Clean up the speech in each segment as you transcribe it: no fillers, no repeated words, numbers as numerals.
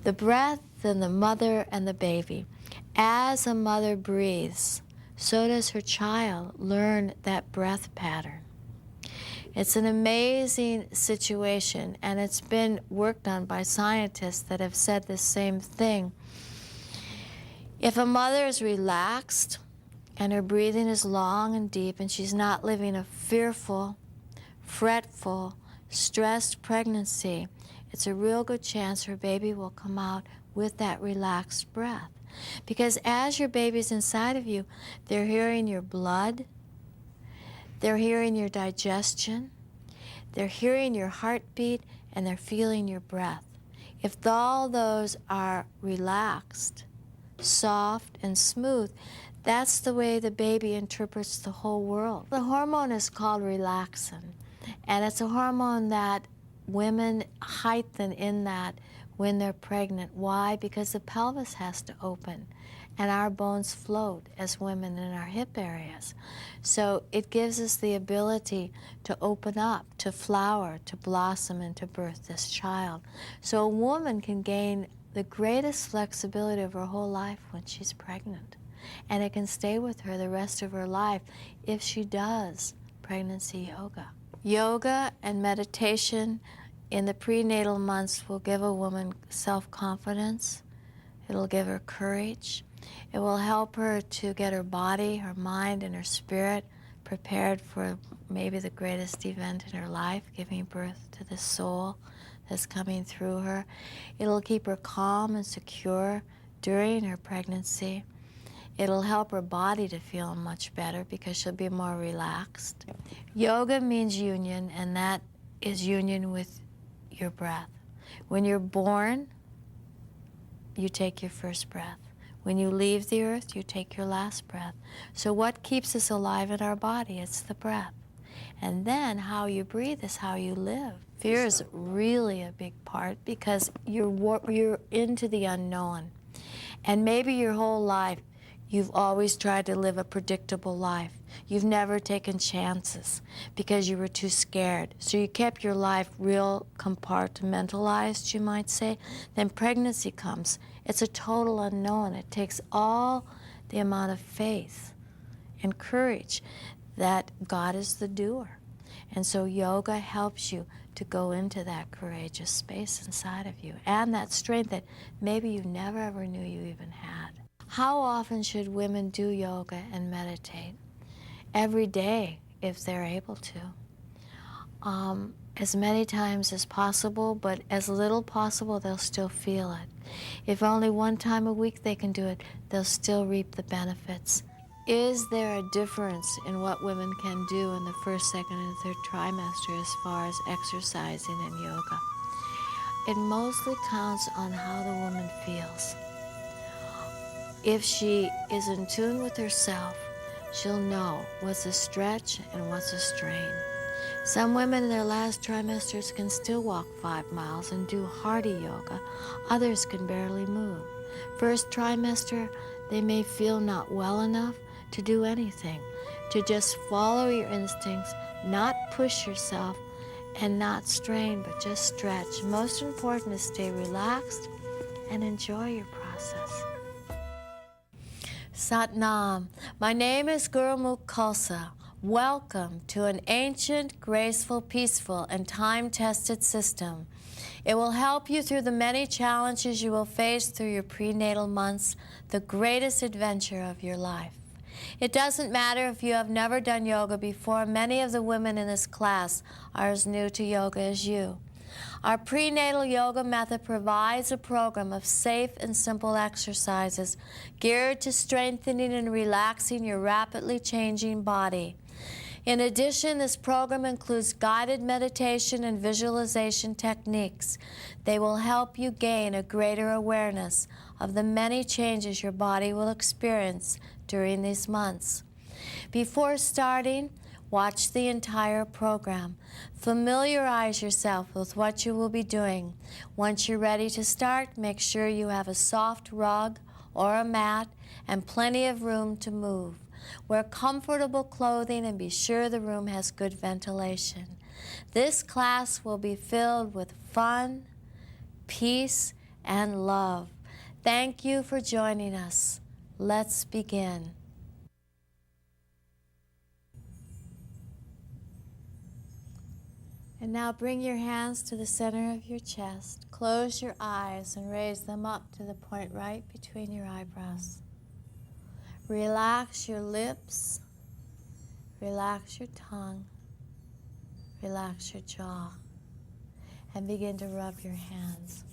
The breath in the mother and the baby. As a mother breathes, so does her child learn that breath pattern. It's an amazing situation, and it's been worked on by scientists that have said the same thing. If a mother is relaxed and her breathing is long and deep and she's not living a fearful, fretful, stressed pregnancy, it's a real good chance her baby will come out with that relaxed breath. Because as your baby's inside of you, they're hearing your blood, they're hearing your digestion, they're hearing your heartbeat, and they're feeling your breath. If all those are relaxed, soft, and smooth, that's the way the baby interprets the whole world. The hormone is called relaxin, and it's a hormone that women heighten in that when they're pregnant. Why? Because the pelvis has to open and our bones float as women in our hip areas. So it gives us the ability to open up, to flower, to blossom, and to birth this child. So a woman can gain the greatest flexibility of her whole life when she's pregnant. And it can stay with her the rest of her life if she does pregnancy yoga. Yoga and meditation in the prenatal months will give a woman self-confidence. It'll give her courage. It will help her to get her body, her mind, and her spirit prepared for maybe the greatest event in her life, giving birth to the soul that's coming through her. It'll keep her calm and secure during her pregnancy. It'll help her body to feel much better because she'll be more relaxed. Yoga means union, and that is union with your breath. When you're born, you take your first breath. When you leave the earth, you take your last breath. So what keeps us alive in our body? It's the breath. And then how you breathe is how you live. Fear is really a big part because you're into the unknown. And maybe your whole life, you've always tried to live a predictable life. You've never taken chances because you were too scared. So you kept your life real compartmentalized, you might say. Then pregnancy comes. It's a total unknown. It takes all the amount of faith and courage that God is the doer. And so yoga helps you to go into that courageous space inside of you and that strength that maybe you never ever knew you even had. How often should women do yoga and meditate? Every day, if they're able to. As many times as possible, but as little possible, they'll still feel it. If only one time a week they can do it, they'll still reap the benefits. Is there a difference in what women can do in the first, second, and third trimester as far as exercising and yoga? It mostly counts on how the woman feels. If she is in tune with herself, she'll know what's a stretch and what's a strain. Some women in their last trimesters can still walk 5 miles and do hearty yoga. Others can barely move. First trimester, they may feel not well enough to do anything, to just follow your instincts, not push yourself, and not strain, but just stretch. Most important is stay relaxed and enjoy your process. Sat Nam. My name is Gurumukh Khalsa. Welcome to an ancient, graceful, peaceful, and time-tested system. It will help you through the many challenges you will face through your prenatal months, the greatest adventure of your life. It doesn't matter if you have never done yoga before. Many of the women in this class are as new to yoga as you. Our prenatal yoga method provides a program of safe and simple exercises geared to strengthening and relaxing your rapidly changing body. In addition, this program includes guided meditation and visualization techniques. They will help you gain a greater awareness of the many changes your body will experience during these months. Before starting, watch the entire program. Familiarize yourself with what you will be doing. Once you're ready to start, make sure you have a soft rug or a mat and plenty of room to move. Wear comfortable clothing and be sure the room has good ventilation. This class will be filled with fun, peace, and love. Thank you for joining us. Let's begin. And now bring your hands to the center of your chest. Close your eyes and raise them up to the point right between your eyebrows. Relax your lips. Relax your tongue. Relax your jaw. And begin to rub your hands.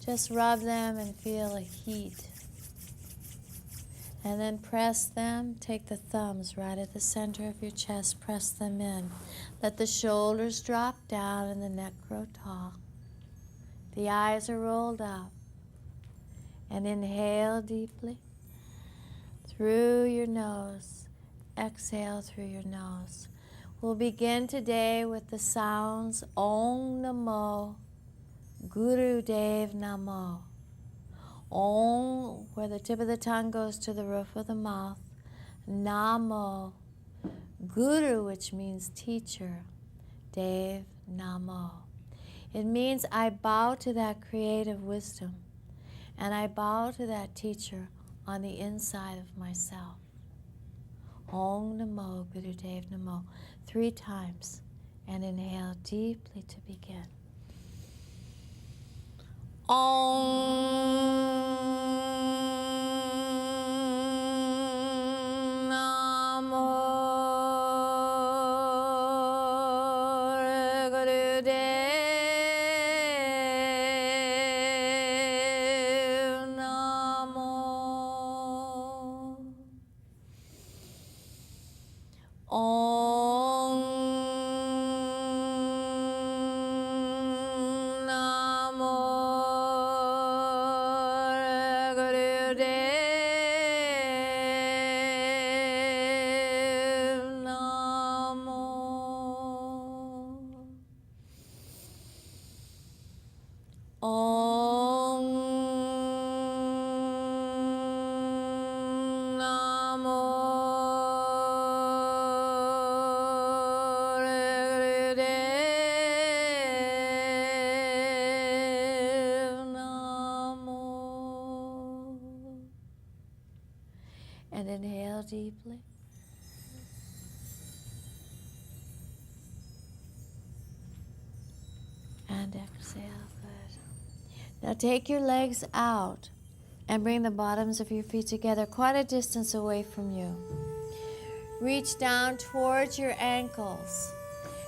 Just rub them and feel a heat. And then press them. Take the thumbs right at the center of your chest. Press them in. Let the shoulders drop down and the neck grow tall. The eyes are rolled up. And inhale deeply through your nose. Exhale through your nose. We'll begin today with the sounds Om Namo Guru Dev Namo. Om, where the tip of the tongue goes to the roof of the mouth. Namo, Guru, which means teacher. Dev Namo. It means I bow to that creative wisdom, and I bow to that teacher on the inside of myself. Om Namo Guru Dev Namo. 3 times, and inhale deeply to begin. Om Namo Guru Dev Namo. Om Namo Guru Dev Namo. Om Namo and inhale deeply. And exhale, good. Now take your legs out and bring the bottoms of your feet together quite a distance away from you. Reach down towards your ankles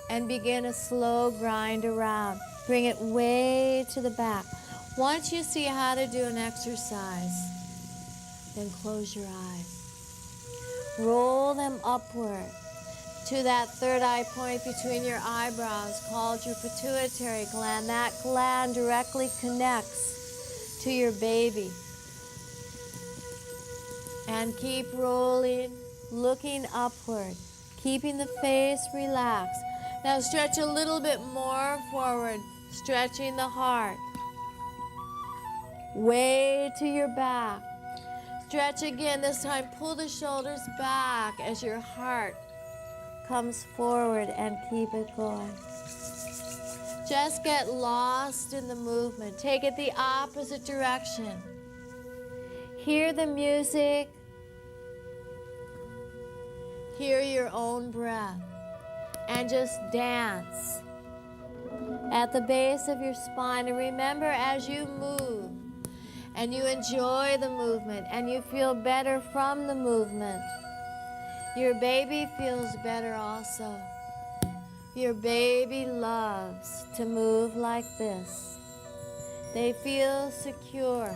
and begin a slow grind around. Bring it way to the back. Once you see how to do an exercise, then close your eyes. Roll them upward to that third eye point between your eyebrows called your pituitary gland. That gland directly connects to your baby. And keep rolling, looking upward, keeping the face relaxed. Now stretch a little bit more forward, stretching the heart. Way to your back. Stretch again, this time pull the shoulders back as your heart comes forward and keep it going. Just get lost in the movement. Take it the opposite direction. Hear the music. Hear your own breath. And just dance at the base of your spine. And remember, as you move, and you enjoy the movement, and you feel better from the movement, your baby feels better also. Your baby loves to move like this. They feel secure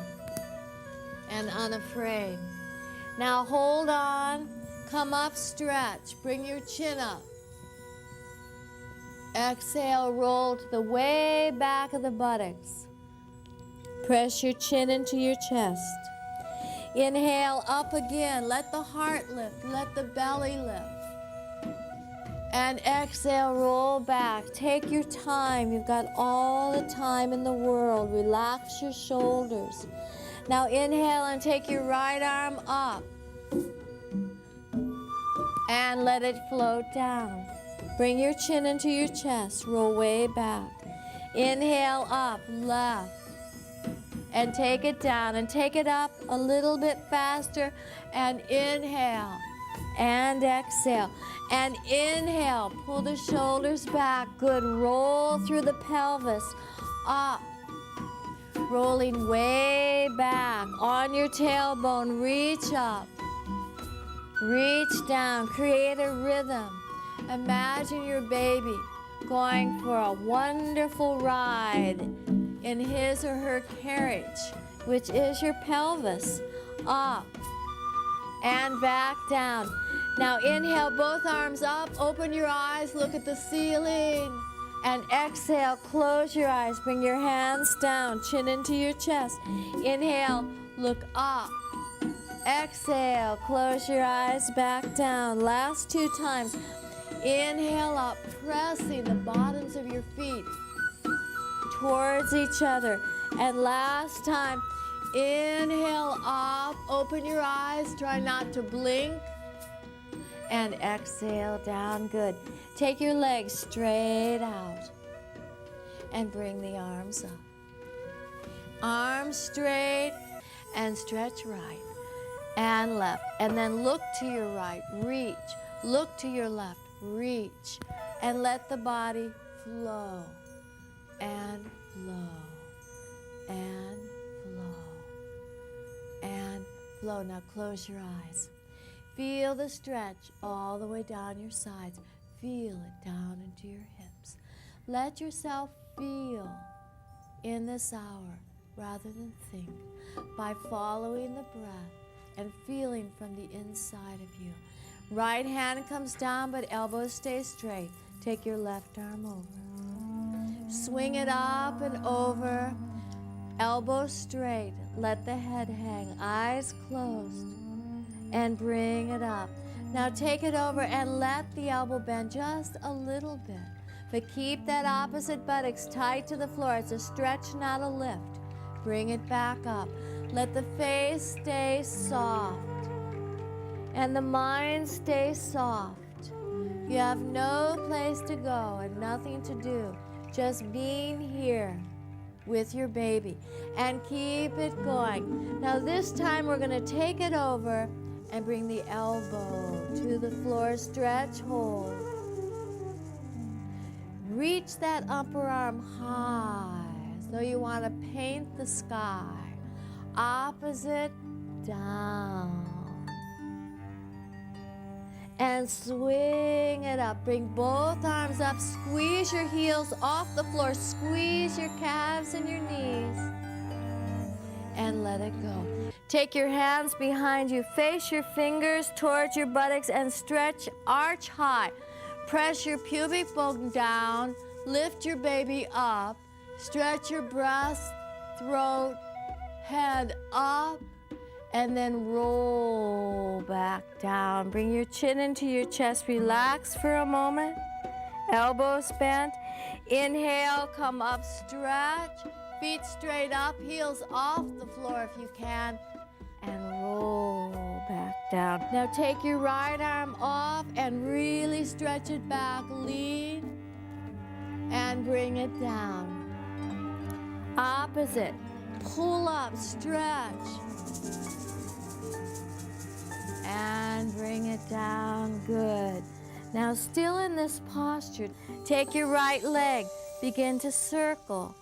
and unafraid. Now hold on, come up, stretch, bring your chin up. Exhale, roll to the way back of the buttocks. Press your chin into your chest. Inhale, up again. Let the heart lift. Let the belly lift. And exhale, roll back. Take your time. You've got all the time in the world. Relax your shoulders. Now inhale and take your right arm up. And let it float down. Bring your chin into your chest. Roll way back. Inhale up, left. and take it down and take it up a little bit faster and inhale and exhale and inhale. Pull the shoulders back. Good. Roll through the pelvis. Up. Rolling way back. On your tailbone, reach up. Reach down. Create a rhythm. Imagine your baby going for a wonderful ride in his or her carriage, which is your pelvis. Up and back down. Now inhale, both arms up, open your eyes, look at the ceiling. And exhale, close your eyes, bring your hands down, chin into your chest. Inhale, look up. Exhale, close your eyes, back down. Last 2 times. Inhale up, pressing the bottoms of your feet towards each other. And last time, inhale up, open your eyes, try not to blink. And exhale down, good. Take your legs straight out and bring the arms up. Arms straight and stretch right and left. And then look to your right, reach. Look to your left, reach. And let the body flow and flow and flow and flow. Now close your eyes. Feel the stretch all the way down your sides. Feel it down into your hips. Let yourself feel in this hour rather than think by following the breath and feeling from the inside of you. Right hand comes down, but elbows stay straight. Take your left arm over. Swing it up and over. Elbows straight. Let the head hang. Eyes closed. And bring it up. Now take it over and let the elbow bend just a little bit. But keep that opposite buttocks tight to the floor. It's a stretch, not a lift. Bring it back up. Let the face stay soft. And the mind stay soft. You have no place to go and nothing to do. Just being here with your baby. And keep it going. Now this time we're going to take it over and bring the elbow to the floor. Stretch, hold. Reach that upper arm high as though you want to paint the sky. Opposite, down. And swing it up. Bring both arms up. Squeeze your heels off the floor. Squeeze your calves and your knees. And let it go. Take your hands behind you. Face your fingers towards your buttocks and stretch, arch high. Press your pubic bone down. Lift your baby up. Stretch your breast, throat, head up. And then roll back down. Bring your chin into your chest. Relax for a moment. Elbows bent. Inhale, come up, stretch. Feet straight up, heels off the floor if you can. And roll back down. Now take your right arm off and really stretch it back. Lean and bring it down. Opposite. Pull up, stretch. And bring it down. Good. Now still in this posture, take your right leg. Begin to circle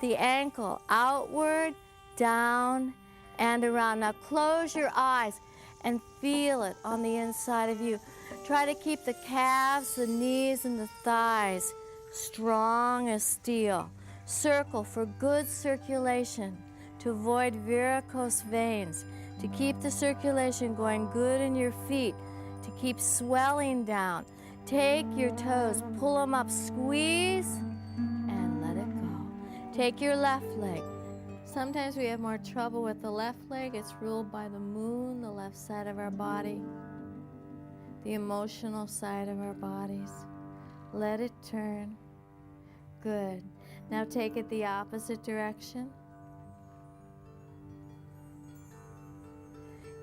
the ankle outward, down, and around. Now close your eyes and feel it on the inside of you. Try to keep the calves, the knees, and the thighs strong as steel. Circle for good circulation to avoid varicose veins, to keep the circulation going good in your feet, to keep swelling down. Take your toes, pull them up, squeeze, and let it go. Take your left leg. Sometimes we have more trouble with the left leg. It's ruled by the moon, the left side of our body, the emotional side of our bodies. Let it turn. Good. Now take it the opposite direction.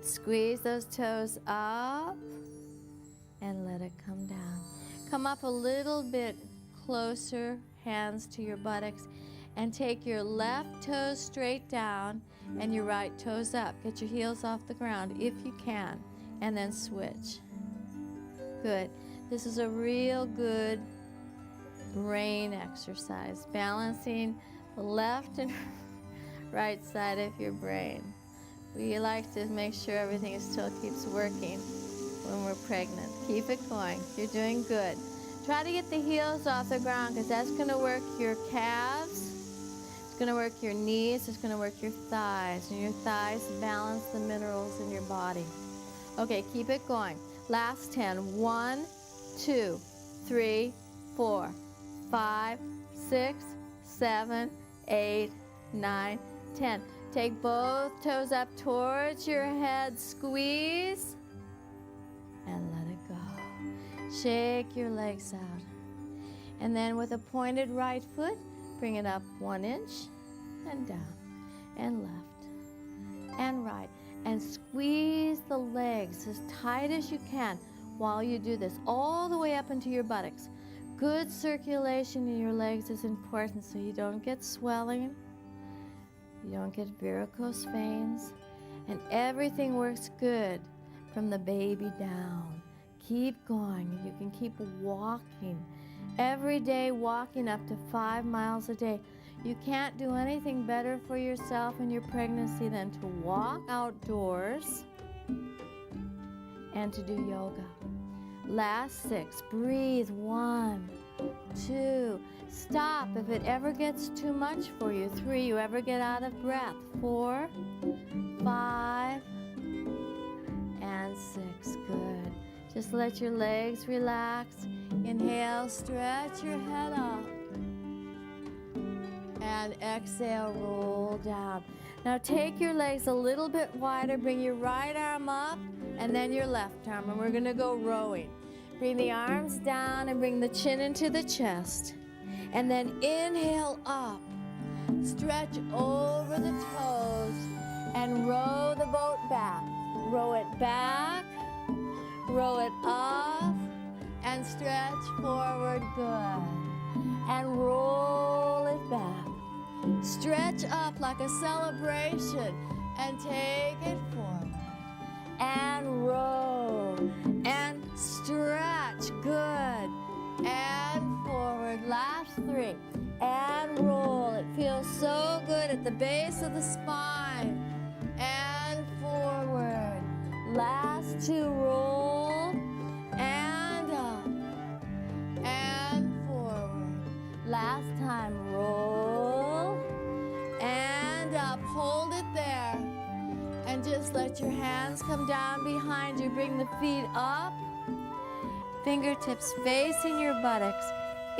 Squeeze those toes up and let it come down. Come up a little bit closer, hands to your buttocks, and take your left toes straight down and your right toes up. Get your heels off the ground if you can, and then switch. Good. This is a real good brain exercise, balancing the left and right side of your brain. We like to make sure everything still keeps working when we're pregnant. Keep it going. You're doing good. Try to get the heels off the ground because that's going to work your calves. It's going to work your knees. It's going to work your thighs. And your thighs balance the minerals in your body. Okay, keep it going. Last 10. 1, 2, 3, 4, 5, 6, 7, 8, 9, 10. Take both toes up towards your head. Squeeze. And let it go. Shake your legs out. And then with a pointed right foot, bring it up 1 inch and down and left and right. And squeeze the legs as tight as you can while you do this, all the way up into your buttocks. Good circulation in your legs is important so you don't get swelling, you don't get varicose veins, and everything works good from the baby down. Keep going. You can keep walking. Every day, walking up to 5 miles a day. You can't do anything better for yourself in your pregnancy than to walk outdoors and to do yoga. Last 6. Breathe. 1, 2. Stop if it ever gets too much for you. 3. You ever get out of breath. 4, 5, and 6. Good. Just let your legs relax. Inhale, stretch your head up. And exhale, roll down. Now take your legs a little bit wider. Bring your right arm up and then your left arm. And we're going to go rowing. Bring the arms down and bring the chin into the chest. And then inhale up. Stretch over the toes and row the boat back. Row it back. Row it up and stretch forward, good. And roll it back. Stretch up like a celebration and take it forward. And row and stretch, good. And forward, last 3. And roll, it feels so good at the base of the spine. And forward, last 2, roll. And up, and forward. Last time, roll, and up. Hold it there. And just let your hands come down behind you. Bring the feet up. Fingertips facing your buttocks.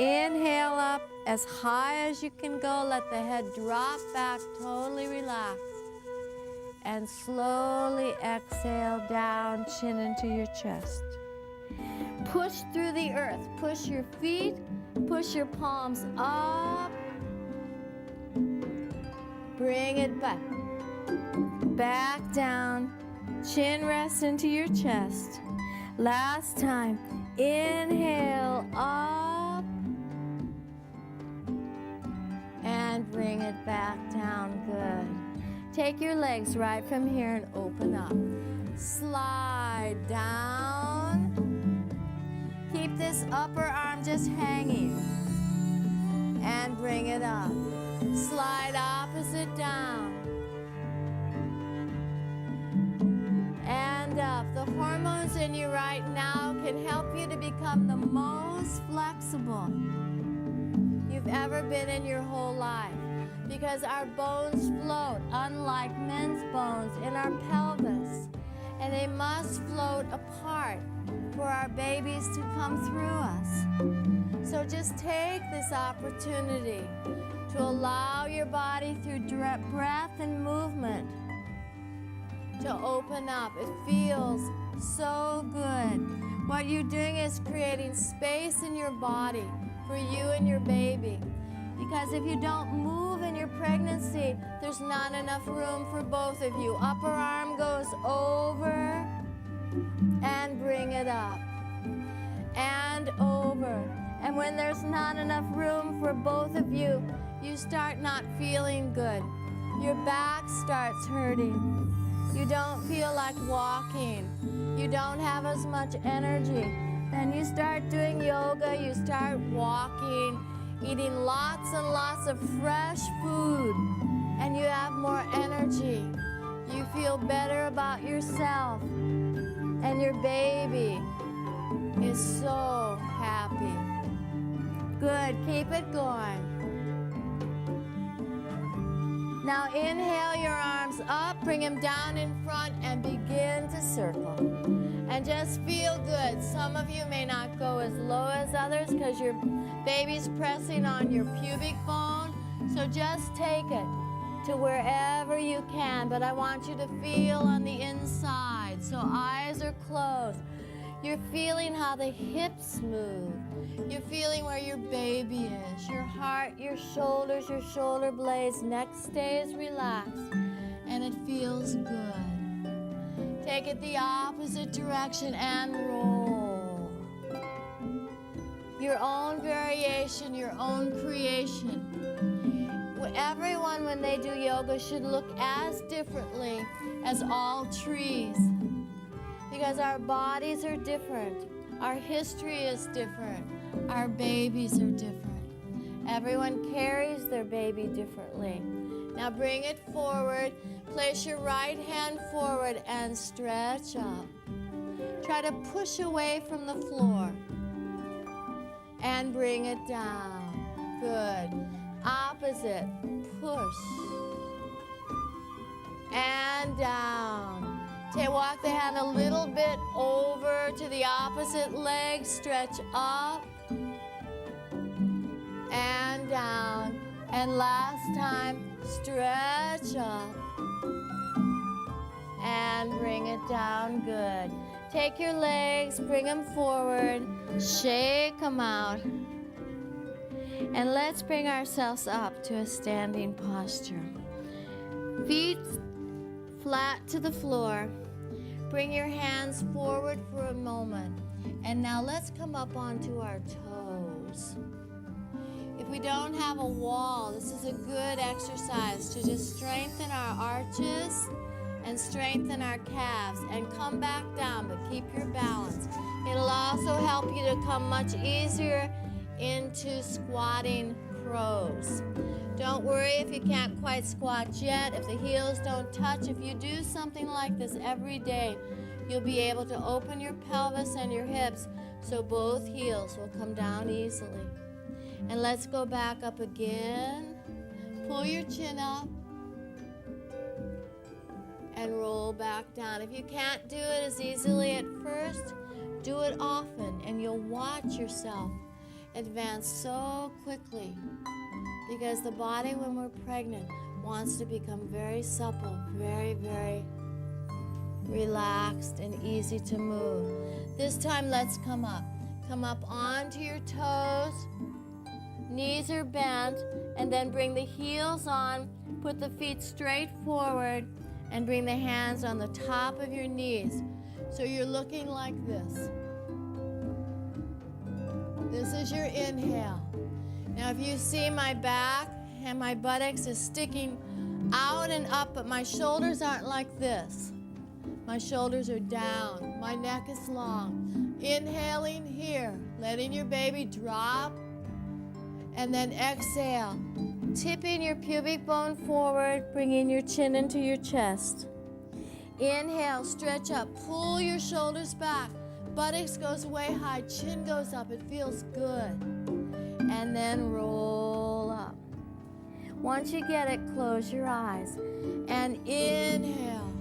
Inhale up as high as you can go. Let the head drop back, totally relaxed. And slowly exhale down, chin into your chest. Push through the earth. Push your feet, push your palms up. Bring it back. Back down, chin rests into your chest. Last time, inhale up. And bring it back down, good. Take your legs right from here and open up. Slide down. Keep this upper arm just hanging. And bring it up. Slide opposite down. And up. The hormones in you right now can help you to become the most flexible you've ever been in your whole life. Because our bones float, unlike men's bones, in our pelvis. And they must float apart for our babies to come through us. So just take this opportunity to allow your body through breath and movement to open up. It feels so good. What you're doing is creating space in your body for you and your baby. Because if you don't move in your pregnancy, there's not enough room for both of you. Upper arm goes over and bring it up and over. And when there's not enough room for both of you, you start not feeling good. Your back starts hurting. You don't feel like walking. You don't have as much energy. Then you start doing yoga, you start walking, eating lots and lots of fresh food, and you have more energy. You feel better about yourself, and your baby is so happy. Good, keep it going. Now inhale your arms up, bring them down in front, and begin to circle. And just feel good. Some of you may not go as low as others because your baby's pressing on your pubic bone. So just take it to wherever you can. But I want you to feel on the inside. So eyes are closed. You're feeling how the hips move. You're feeling where your baby is, your heart, your shoulders, your shoulder blades. Neck stays relaxed, and it feels good. Take it the opposite direction and roll. Your own variation, your own creation. Everyone, when they do yoga, should look as differently as all trees, because our bodies are different. Our history is different. Our babies are different. Everyone carries their baby differently. Now bring it forward. Place your right hand forward and stretch up. Try to push away from the floor. And bring it down. Good. Opposite. Push. And down. Walk the hand a little bit over to the opposite leg. Stretch up and down. And last time, stretch up and bring it down. Good. Take your legs, bring them forward, shake them out. And let's bring ourselves up to a standing posture. Feet flat to the floor. Bring your hands forward for a moment. And now let's come up onto our toes. If we don't have a wall, this is a good exercise to just strengthen our arches and strengthen our calves and come back down, but keep your balance. It'll also help you to come much easier into squatting crows. Don't worry if you can't quite squat yet, if the heels don't touch. If you do something like this every day, you'll be able to open your pelvis and your hips so both heels will come down easily. And let's go back up again. Pull your chin up and roll back down. If you can't do it as easily at first, do it often and you'll watch yourself advance so quickly, because the body when we're pregnant wants to become very supple, very, very relaxed and easy to move. This time let's come up. Come up onto your toes, knees are bent, and then bring the heels on, put the feet straight forward, and bring the hands on the top of your knees. So you're looking like this. This is your inhale. Now if you see my back and my buttocks is sticking out and up, but my shoulders aren't like this. My shoulders are down. My neck is long. Inhaling here, letting your baby drop, and then exhale. Tipping your pubic bone forward, bringing your chin into your chest. Inhale, stretch up, pull your shoulders back. Buttocks goes way high, chin goes up, it feels good. And then roll up. Once you get it, close your eyes. And inhale.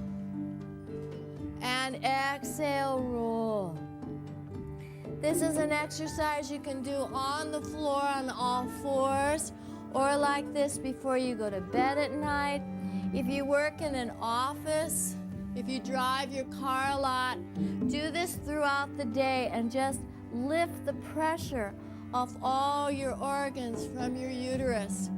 And exhale, roll. This is an exercise you can do on the floor on all fours, or like this before you go to bed at night. If you work in an office, if you drive your car a lot, do this throughout the day and just lift the pressure off all your organs from your uterus.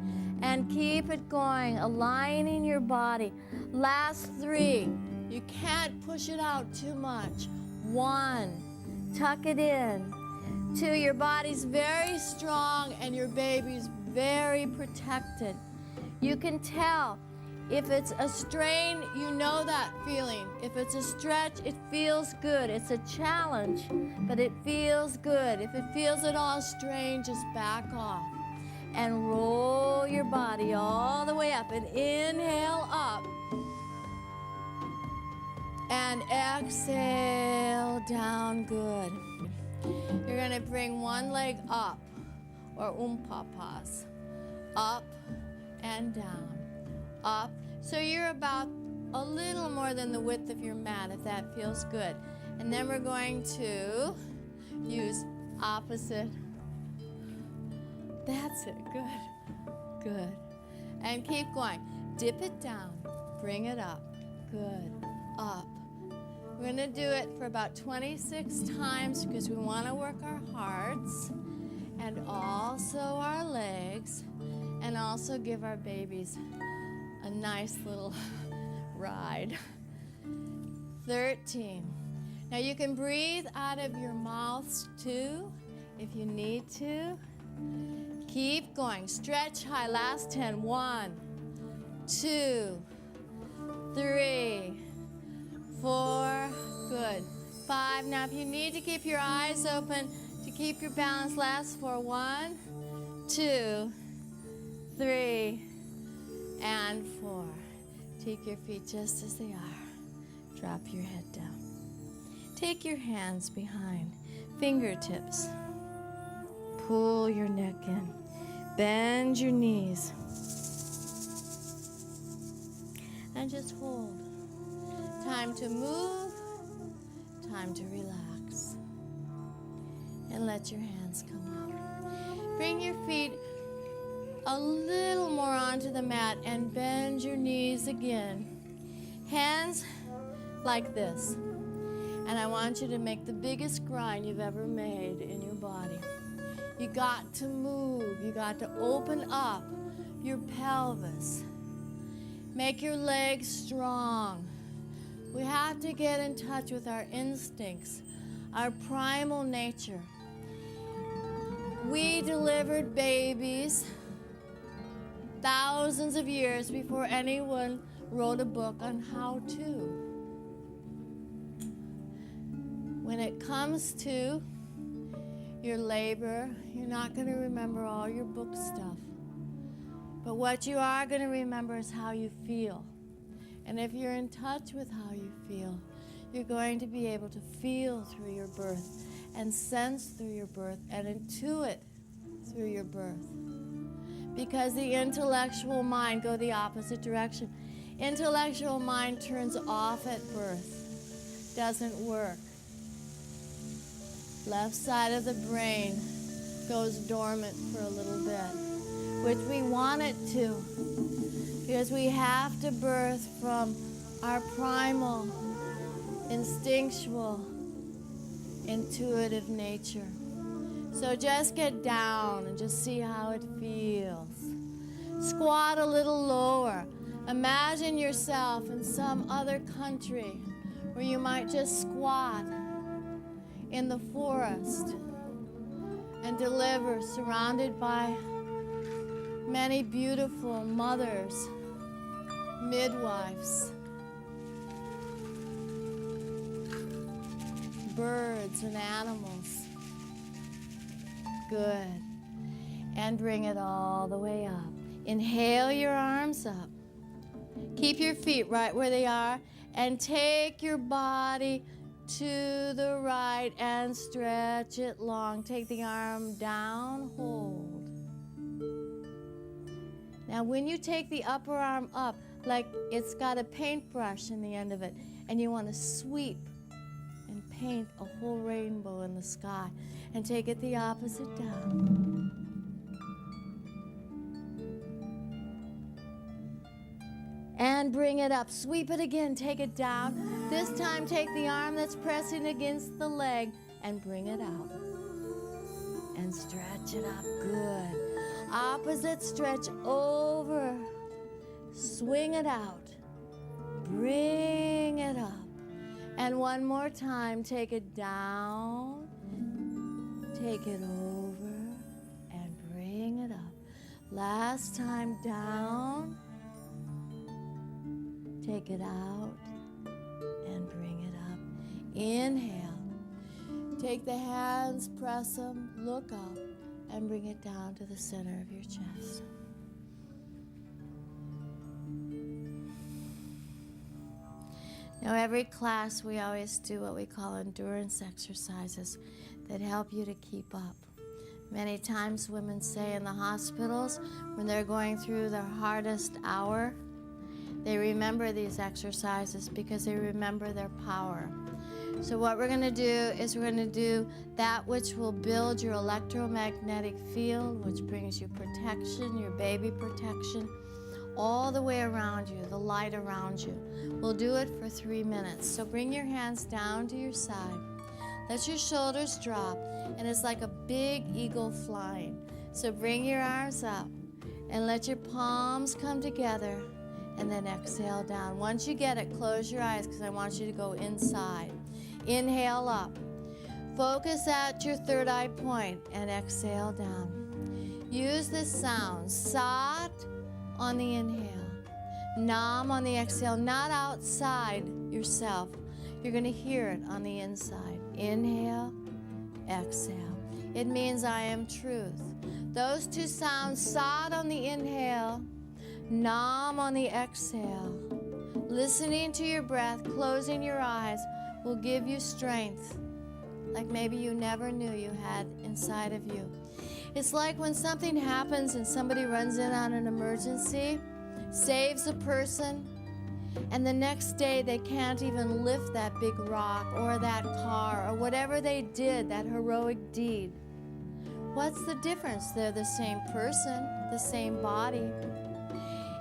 And keep it going, aligning your body. Last 3, you can't push it out too much. 1, tuck it in. 2, your body's very strong and your baby's very protected. You can tell if it's a strain, you know that feeling. If it's a stretch, it feels good. It's a challenge, but it feels good. If it feels at all strained, just back off and roll your body all the way up and inhale up and exhale down. Good. You're gonna bring one leg up, or papas, up and down, up. So you're about a little more than the width of your mat, if that feels good. And then we're going to use opposite. That's it, good, good. And keep going. Dip it down, bring it up, good, up. We're gonna do it for about 26 times because we wanna work our hearts and also our legs, and also give our babies a nice little ride. 13. Now you can breathe out of your mouths too, if you need to. Keep going, stretch high, last 10. 1, 2, 3, 4, good. 5, now if you need to keep your eyes open to keep your balance, last 4. 1, 2, 3, and 4. Take your feet just as they are. Drop your head down. Take your hands behind, fingertips. Pull your neck in. Bend your knees. And just hold. Time to move, time to relax. And let your hands come up. Bring your feet a little more onto the mat and bend your knees again. Hands like this. And I want you to make the biggest grind you've ever made in your body. You got to move. You got to open up your pelvis. Make your legs strong. We have to get in touch with our instincts, our primal nature. We delivered babies thousands of years before anyone wrote a book on how to. When it comes to your labor, you're not going to remember all your book stuff. But what you are going to remember is how you feel. And if you're in touch with how you feel, you're going to be able to feel through your birth and sense through your birth and intuit through your birth. Because the intellectual mind goes the opposite direction. Intellectual mind turns off at birth, doesn't work. Left side of the brain goes dormant for a little bit, which we want it to, because we have to birth from our primal, instinctual, intuitive nature. So just get down and just see how it feels. Squat a little lower. Imagine yourself in some other country where you might just squat in the forest and deliver, surrounded by many beautiful mothers, midwives, birds and animals. Good. And bring it all the way up. Inhale your arms up. Keep your feet right where they are and take your body to the right and stretch it long. Take the arm down, hold. Now when you take the upper arm up, like it's got a paintbrush in the end of it, and you want to sweep and paint a whole rainbow in the sky, and take it the opposite down. And bring it up. Sweep it again, take it down. This time take the arm that's pressing against the leg and bring it out. And stretch it up, good. Opposite, stretch over. Swing it out. Bring it up. And one more time, take it down. Take it over and bring it up. Last time down. Take it out and bring it up. Inhale. Take the hands, press them, look up, and bring it down to the center of your chest. Now, every class we always do what we call endurance exercises that help you to keep up. Many times women say in the hospitals when they're going through their hardest hour, they remember these exercises because they remember their power. So what we're going to do is we're going to do that which will build your electromagnetic field, which brings you protection, your baby protection, all the way around you, the light around you. We'll do it for 3 minutes. So bring your hands down to your side. Let your shoulders drop, and it's like a big eagle flying. So bring your arms up and let your palms come together, and then exhale down. Once you get it, close your eyes because I want you to go inside. Inhale up. Focus at your third eye point and exhale down. Use this sound. Sat on the inhale. Nam on the exhale, not outside yourself. You're going to hear it on the inside. Inhale, exhale. It means I am truth. Those two sounds, sat on the inhale, Nam on the exhale. Listening to your breath, closing your eyes will give you strength like maybe you never knew you had inside of you. It's like when something happens and somebody runs in on an emergency, saves a person, and the next day they can't even lift that big rock or that car or whatever they did, that heroic deed. What's the difference? They're the same person, the same body.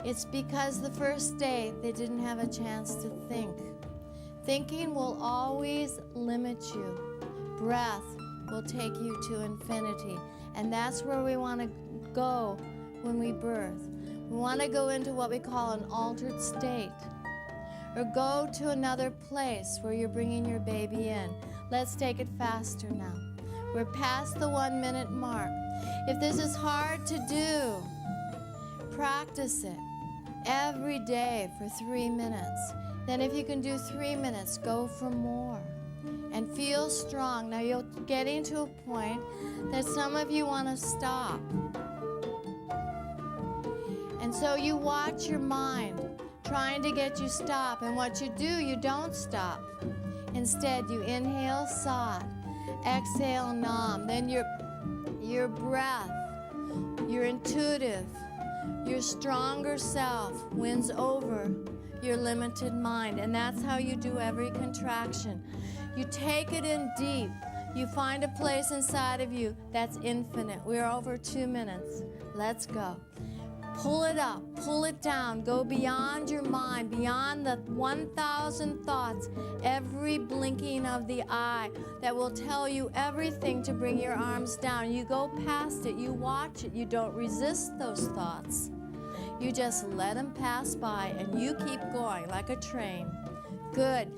It's because the first day they didn't have a chance to think. Thinking will always limit you. Breath will take you to infinity. And that's where we want to go when we birth. We want to go into what we call an altered state. Or go to another place where you're bringing your baby in. Let's take it faster now. We're past the 1 minute mark. If this is hard to do, practice it every day for 3 minutes. Then if you can do 3 minutes, go for more. And feel strong. Now you're getting to a point that some of you want to stop. And so you watch your mind trying to get you stop. And what you do, you don't stop. Instead, you inhale Sat, exhale Nam. Then your breath, your intuitive, your stronger self wins over your limited mind. And that's how you do every contraction. You take it in deep. You find a place inside of you that's infinite. We're over 2 minutes. Let's go. Pull it up, pull it down, go beyond your mind, beyond the 1,000 thoughts, every blinking of the eye that will tell you everything to bring your arms down. You go past it, you watch it, you don't resist those thoughts. You just let them pass by and you keep going like a train. Good.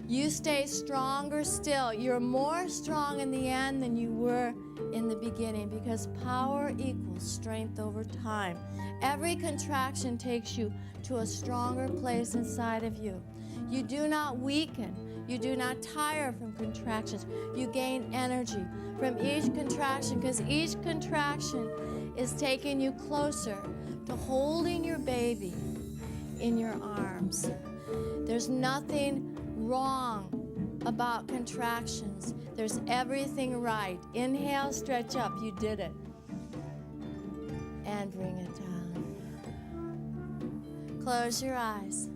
You stay stronger still. You're more strong in the end than you were in the beginning because power equals strength over time. Every contraction takes you to a stronger place inside of you. You do not weaken. You do not tire from contractions. You gain energy from each contraction because each contraction is taking you closer to holding your baby in your arms. There's nothing wrong about contractions. There's everything right. Inhale, stretch up. You did it. And bring it down. Close your eyes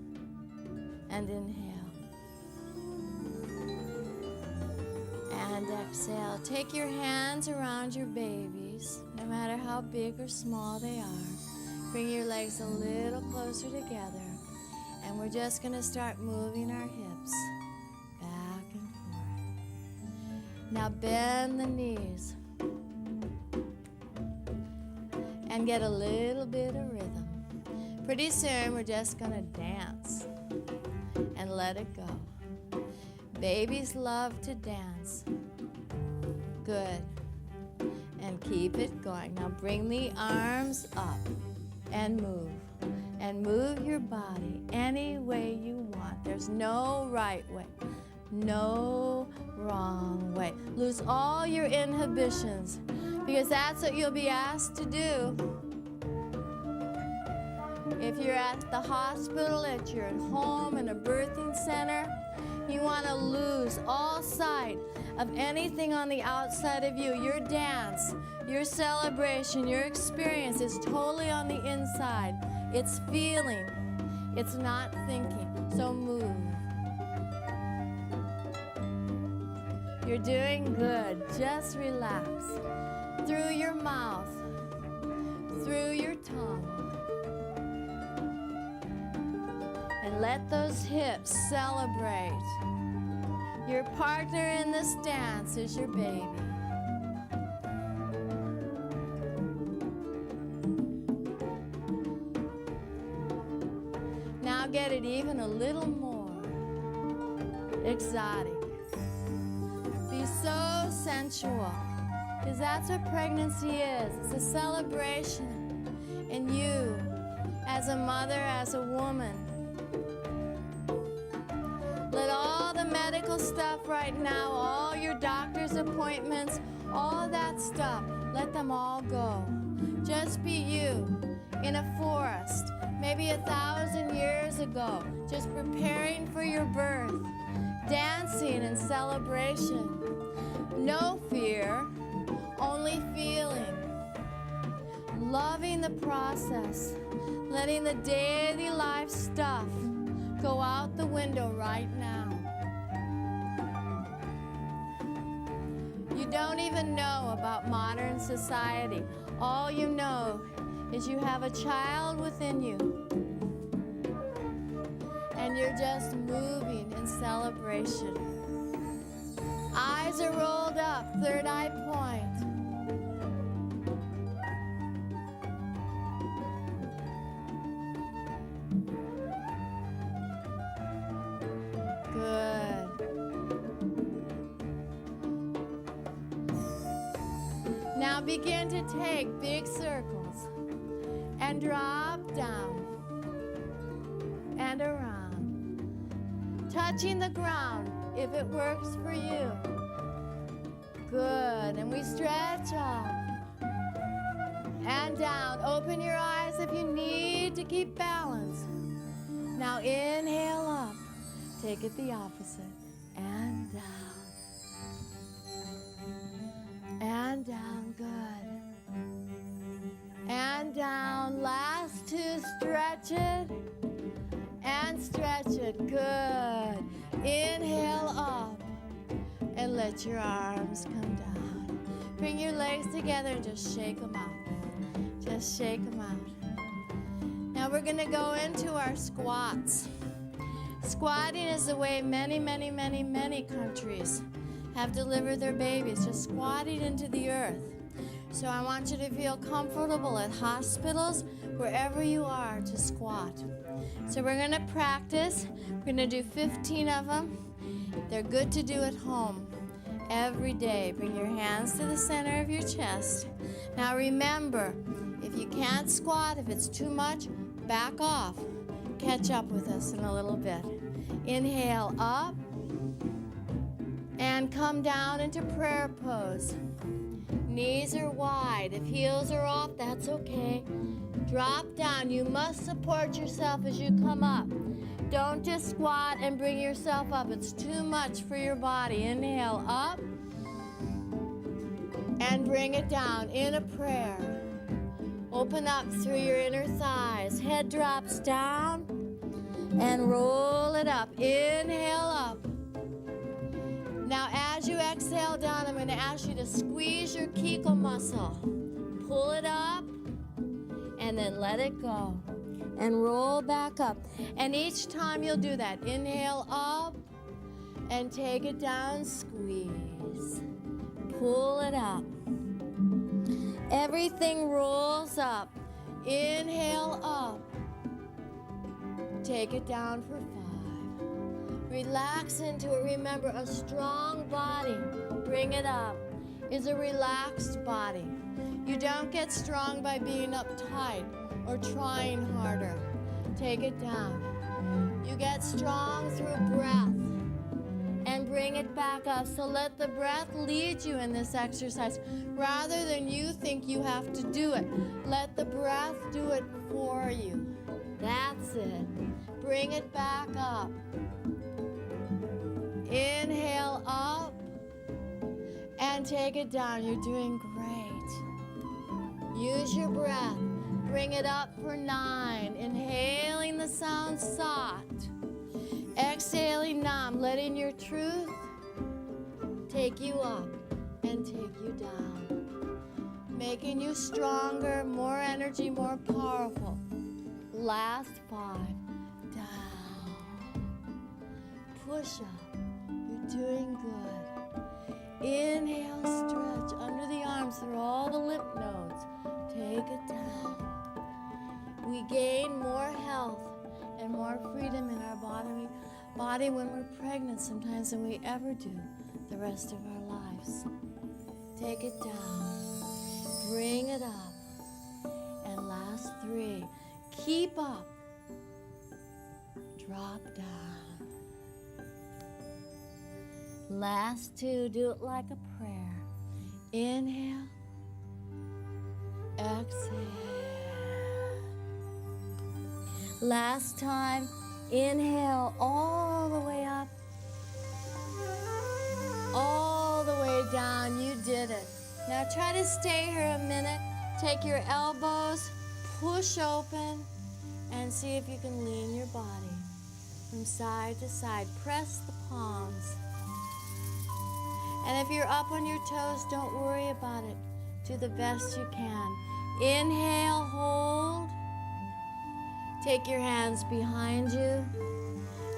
and inhale. And exhale. Take your hands around your babies, no matter how big or small they are. Bring your legs a little closer together. And we're just going to start moving our hips back and forth. Now bend the knees and get a little bit of rhythm. Pretty soon we're just going to dance and let it go. Babies love to dance. Good. And And keep it going. Now bring the arms up and move. And move your body any way you want. There's no right way, no wrong way. Lose all your inhibitions, because that's what you'll be asked to do. If you're at the hospital, at your home, in a birthing center, you want to lose all sight of anything on the outside of you. Your dance, your celebration, your experience is totally on the inside. It's feeling, it's not thinking. So move. You're doing good. Just relax. Through your mouth, through your tongue. And let those hips celebrate. Your partner in this dance is your baby. Now get it even a little more exotic. Be so sensual, because that's what pregnancy is. It's a celebration. And you, as a mother, as a woman, let all the medical stuff right now, all your doctor's appointments, all that stuff, let them all go. Just be you in a forest, maybe 1,000 years ago, just preparing for your birth, dancing in celebration. No fear, only feeling. Loving the process, letting the daily life stuff go out the window right now. You don't even know about modern society. All you know is you have a child within you, and you're just moving in celebration. Eyes are rolled up, third eye point. Good. Now begin to take big circles and drop down and around, touching the ground if it works for you. Good. And we stretch up and down. Open your eyes if you need to keep balance. Now inhale up. Take it the opposite. And down. And down. Good. And down. Last two. Stretch it. And stretch it. Good. Inhale up. And let your arms come down. Bring your legs together and just shake them out. Just shake them out. Now we're going to go into our squats. Squatting is the way many, many, many, many countries have delivered their babies, just squatting into the earth. So I want you to feel comfortable at hospitals, wherever you are, to squat. So we're going to practice. We're going to do 15 of them. They're good to do at home every day. Bring your hands to the center of your chest. Now remember, if you can't squat, if it's too much, back off. Catch up with us in a little bit. Inhale up and come down into prayer pose. Knees are wide. If heels are off, that's okay. Drop down. You must support yourself as you come up. Don't just squat and bring yourself up. It's too much for your body. Inhale up and bring it down in a prayer. Open up through your inner thighs. Head drops down and roll it up. Inhale up. Now as you exhale down, I'm going to ask you to squeeze your Kegel muscle. Pull it up and then let it go. And roll back up. And each time you'll do that, inhale up and take it down, squeeze. Pull it up. Everything rolls up. Inhale up. Take it down for 5. Relax into it. Remember, a strong body, bring it up, is a relaxed body. You don't get strong by being uptight or trying harder. Take it down. You get strong through breath and bring it back up. So let the breath lead you in this exercise rather than you think you have to do it. Let the breath do it for you. That's it. Bring it back up. Inhale up and take it down. You're doing great. Use your breath. Bring it up for 9. Inhaling the sound sat. Exhaling nam, letting your truth take you up and take you down. Making you stronger, more energy, more powerful. Last 5. Down. Push up. You're doing good. Inhale, stretch under the arms through all the lymph nodes. Take it down. We gain more health and more freedom in our body when we're pregnant sometimes than we ever do the rest of our lives. Take it down. Bring it up. And last 3. Keep up. Drop down. Last 2. Do it like a prayer. Inhale. Exhale. Last time. Inhale all the way up. All the way down. You did it. Now try to stay here a minute. Take your elbows, push open, and see if you can lean your body from side to side. Press the palms. And if you're up on your toes, don't worry about it. Do the best you can. Inhale, hold. Take your hands behind you.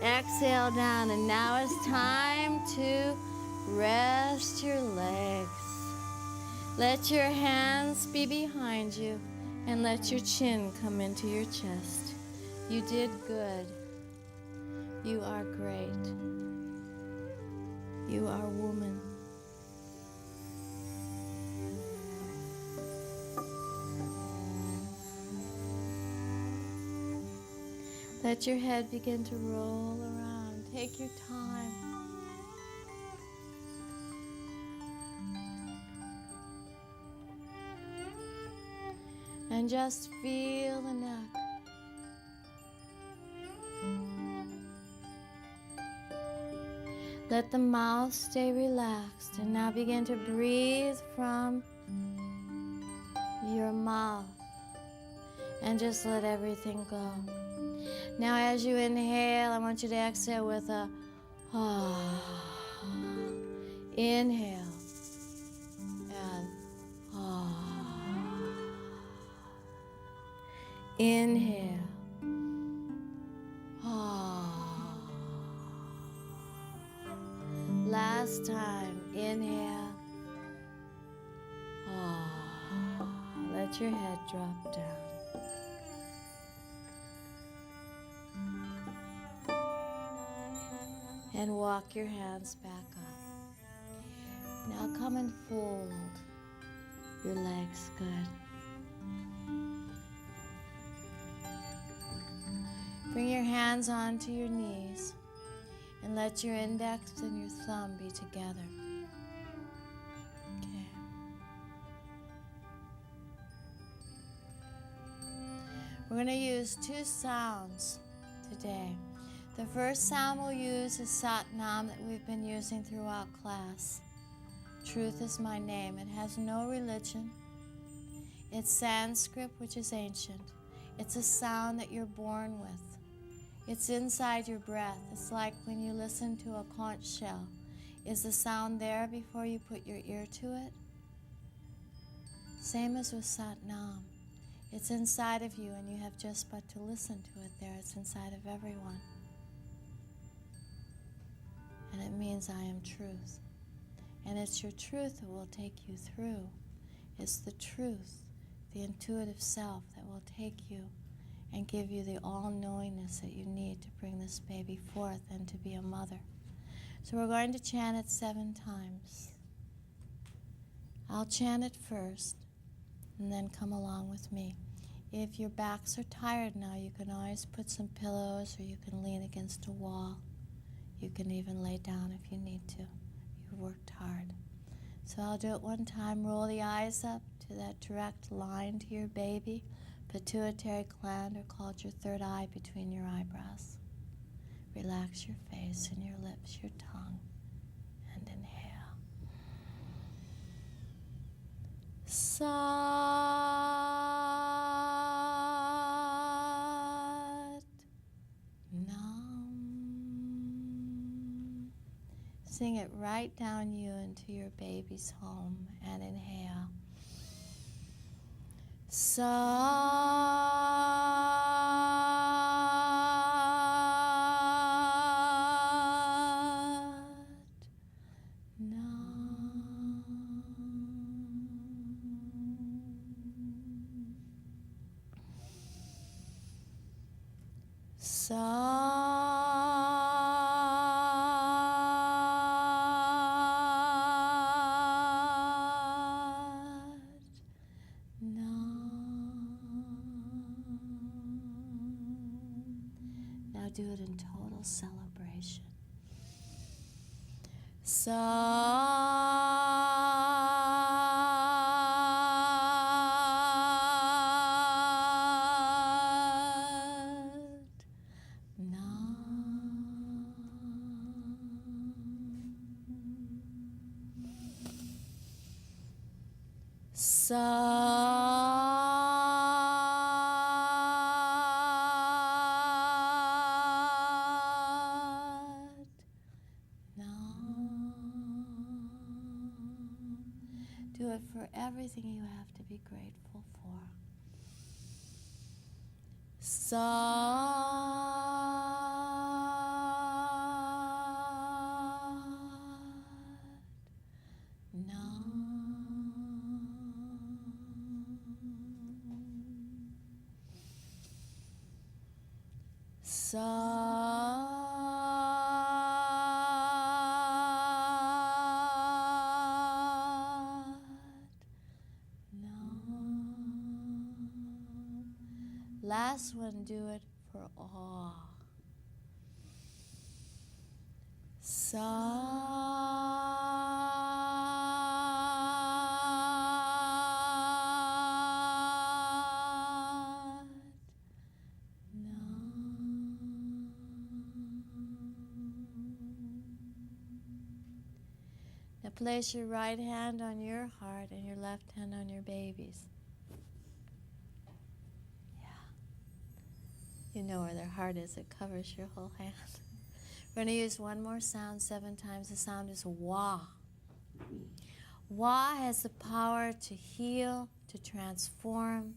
Exhale down, and now it's time to rest your legs. Let your hands be behind you and let your chin come into your chest. You did good. You are great. You are woman. Let your head begin to roll around. Take your time. And just feel the neck. Let the mouth stay relaxed. And now begin to breathe from your mouth. And just let everything go. Now as you inhale, I want you to exhale with a inhale and inhale. Last time, inhale. Let your head drop down. And walk your hands back up. Now come and fold your legs good. Bring your hands onto your knees and let your index and your thumb be together. Okay. We're going to use 2 sounds today. The first sound we'll use is Sat Nam that we've been using throughout class. Truth is my name. It has no religion. It's Sanskrit, which is ancient. It's a sound that you're born with. It's inside your breath. It's like when you listen to a conch shell. Is the sound there before you put your ear to it? Same as with Sat Nam. It's inside of you and you have just but to listen to it there. It's inside of everyone. And it means I am truth. And it's your truth that will take you through. It's the truth, the intuitive self that will take you and give you the all-knowingness that you need to bring this baby forth and to be a mother. So we're going to chant it 7 times. I'll chant it first, and then come along with me. If your backs are tired now, you can always put some pillows, or you can lean against a wall. You can even lay down if you need to. You've worked hard. So I'll do it one time. Roll the eyes up to that direct line to your baby. Pituitary gland, or called your third eye, between your eyebrows. Relax your face and your lips, your tongue, and inhale. Sat Nam. Sing it right down you into your baby's home, and inhale. Sat Nam. Now do it in total celebration. Do it for everything you have to be grateful for. Last one, do it for awe. Now place your right hand on your heart and your left hand on your baby's. You know where their heart is, it covers your whole hand. We're going to use one more sound 7 times. The sound is wah. Wah has the power to heal, to transform,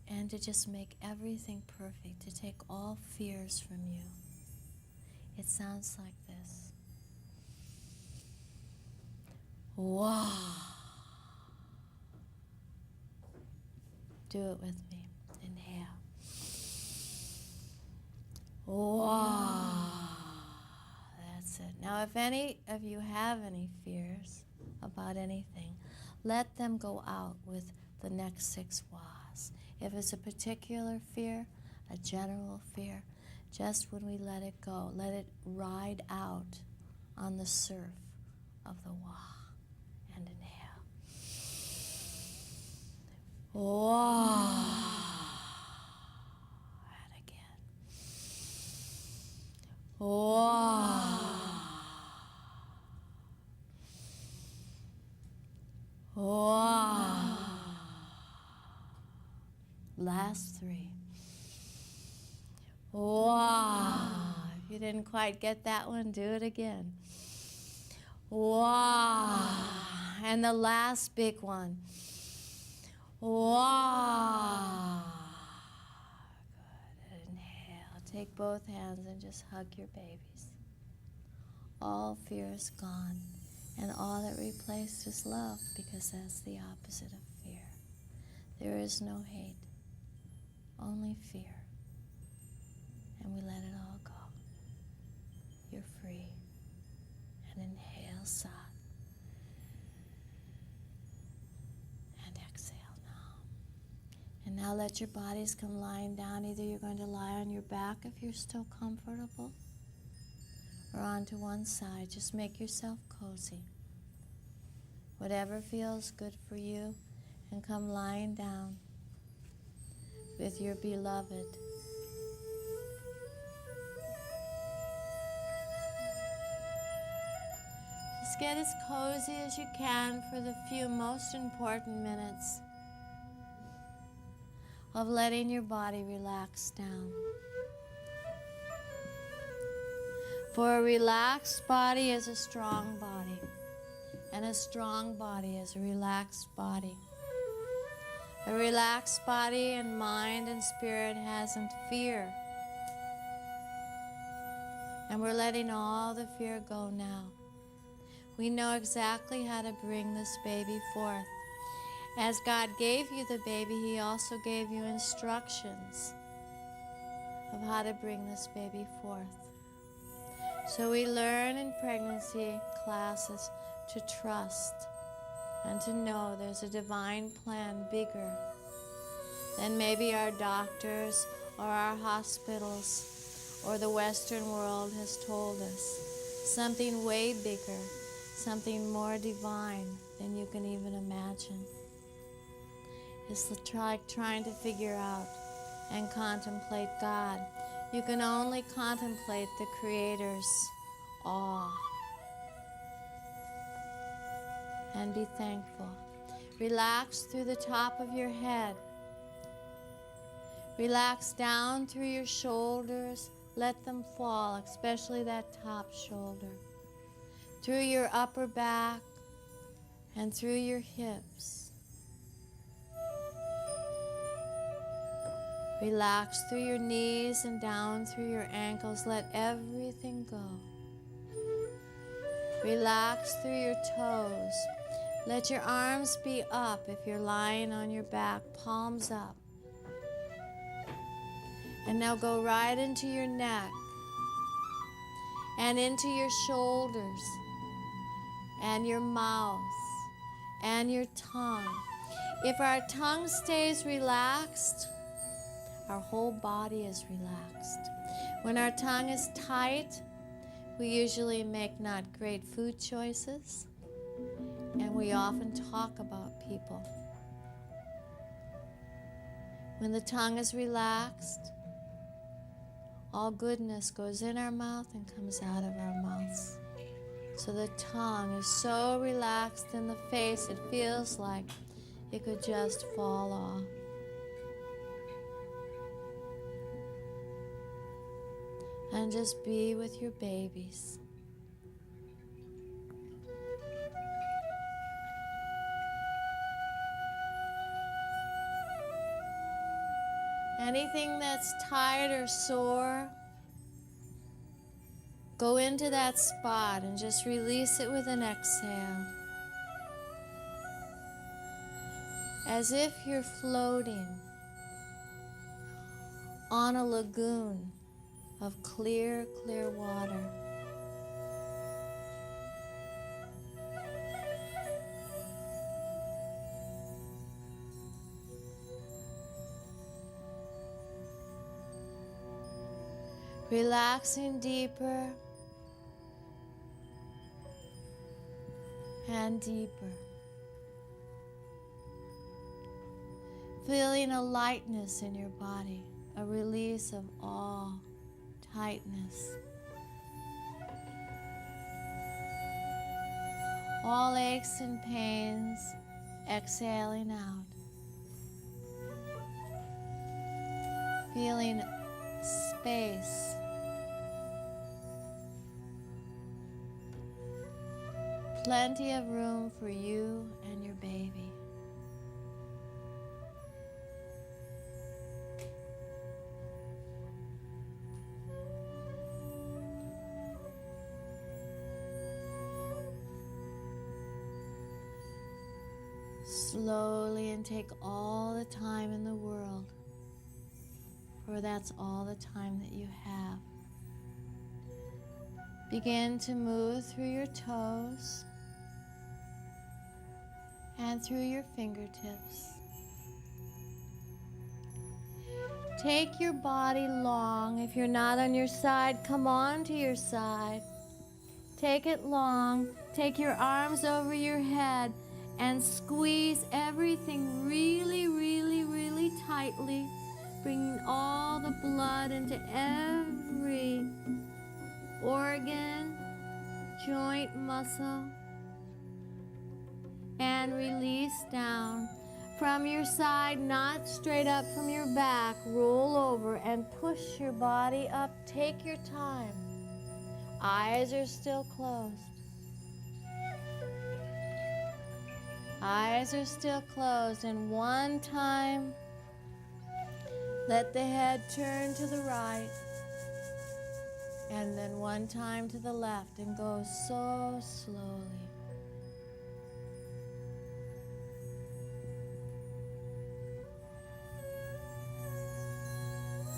and to just make everything perfect, to take all fears from you. It sounds like this. Wah. Do it with me. Inhale. Wow, that's it. Now, if any of you have any fears about anything, let them go out with the next 6 wahs. If it's a particular fear, a general fear, just when we let it go, let it ride out on the surf of the wah. And inhale. Wah. Wah. Wah. Last 3. Wah. If you didn't quite get that one, do it again. Wah. And the last big one. Wah. Take both hands and just hug your babies. All fear is gone, and all that replaced is love, because that's the opposite of fear. There is no hate, only fear. And we let it all go. You're free. And inhale, Sat. And exhale. Now let your bodies come lying down. Either you're going to lie on your back if you're still comfortable, or onto one side. Just make yourself cozy. Whatever feels good for you, and come lying down with your beloved. Just get as cozy as you can for the few most important minutes of letting your body relax down. For a relaxed body is a strong body, and a strong body is a relaxed body. A relaxed body and mind and spirit hasn't fear. And we're letting all the fear go now. We know exactly how to bring this baby forth. As God gave you the baby, He also gave you instructions of how to bring this baby forth. So we learn in pregnancy classes to trust and to know there's a divine plan bigger than maybe our doctors or our hospitals or the Western world has told us. Something way bigger, something more divine than you can even imagine. It's trying to figure out and contemplate God. You can only contemplate the Creator's awe and be thankful. Relax through the top of your head. Relax down through your shoulders. Let them fall, especially that top shoulder. Through your upper back and through your hips. Relax through your knees and down through your ankles. Let everything go. Relax through your toes. Let your arms be up if you're lying on your back, palms up. And now go right into your neck and into your shoulders and your mouth and your tongue. If our tongue stays relaxed, our whole body is relaxed. When our tongue is tight, we usually make not great food choices, and we often talk about people. When the tongue is relaxed, all goodness goes in our mouth and comes out of our mouths. So the tongue is so relaxed in the face, it feels like it could just fall off. And just be with your babies. Anything that's tired or sore, go into that spot and just release it with an exhale. As if you're floating on a lagoon of clear, clear water. Relaxing deeper and deeper. Feeling a lightness in your body, a release of all tightness. All aches and pains exhaling out. Feeling space. Plenty of room for you and your baby. Slowly, and take all the time in the world, for that's all the time that you have. Begin to move through your toes and through your fingertips. Take your body long. If you're not on your side, come on to your side. Take it long. Take your arms over your head and squeeze everything really, really, really tightly, bringing all the blood into every organ, joint, muscle, and release down. From your side, not straight up from your back, roll over and push your body up. Take your time. Eyes are still closed. Eyes are still closed, and one time, let the head turn to the right, and then one time to the left, and go so slowly.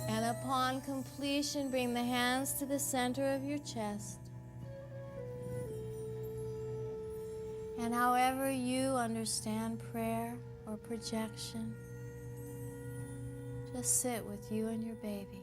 And upon completion, bring the hands to the center of your chest. And however you understand prayer or projection, just sit with you and your baby.